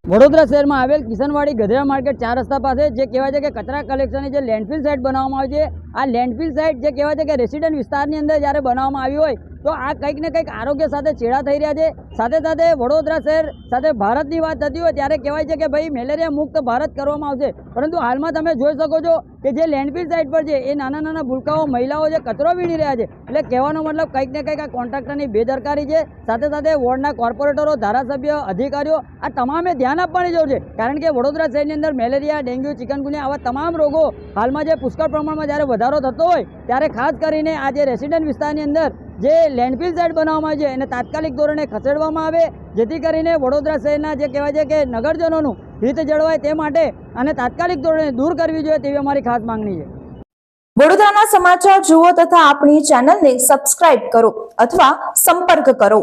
વડોદરા શહેરમાં આવેલ કિશનવાડી ગધેડા માર્કેટ 4 રસ્તા પાસે જે કહેવાય છે કે કચરા કલેક્શનની જે લેન્ડફિલ સાઇટ બનાવવામાં આવી છે, આ લેન્ડફિલ સાઇટ જે કહેવાય છે કે રેસિડેન્ટ વિસ્તારની અંદર જ્યારે બનાવવામાં આવી હોય તો આ કંઈક ને કંઈક આરોગ્ય સાથે છેડા થઈ રહ્યા છે. સાથે સાથે વડોદરા શહેર સાથે ભારતની વાત થતી હોય ત્યારે કહેવાય છે કે ભાઈ મેલેરિયા મુક્ત ભારત કરવામાં આવશે, પરંતુ હાલમાં તમે જોઈ શકો છો કે જે લેન્ડફિલ સાઇટ પર છે એ નાના નાના ભૂલકાઓ મહિલાઓ જે કચરો વીણી રહ્યા છે. એટલે કહેવાનો મતલબ કંઈક ને કંઈક આ કોન્ટ્રાક્ટરની બેદરકારી છે. સાથે સાથે વોર્ડના કોર્પોરેટરો, ધારાસભ્ય, અધિકારીઓ આ તમામે ધ્યાન આપવાની જરૂર છે, કારણ કે વડોદરા શહેરની અંદર મેલેરિયા, ડેન્ગ્યુ, ચિકનગુનિયા આવા તમામ રોગો હાલમાં જે પુષ્કળ પ્રમાણમાં જ્યારે વધારો થતો હોય ત્યારે ખાસ કરીને આ જે રેસિડેન્ટ વિસ્તારની અંદર જે લેન્ડફિલ સાઇટ બનાવવામાં આવે છે એને તાત્કાલિક ધોરણે ખસેડવામાં આવે, જેથી કરીને વડોદરા શહેરના જે કહેવાય છે કે નગરજનોનું હિત જળવાય તે માટે અને તાત્કાલિક ધોરણે દૂર કરવી જોઈએ તેવી અમારી ખાસ માંગણી છે. વડોદરાના સમાચાર જુઓ તથા આપણી ચેનલને સબસ્ક્રાઇબ કરો અથવા સંપર્ક કરો.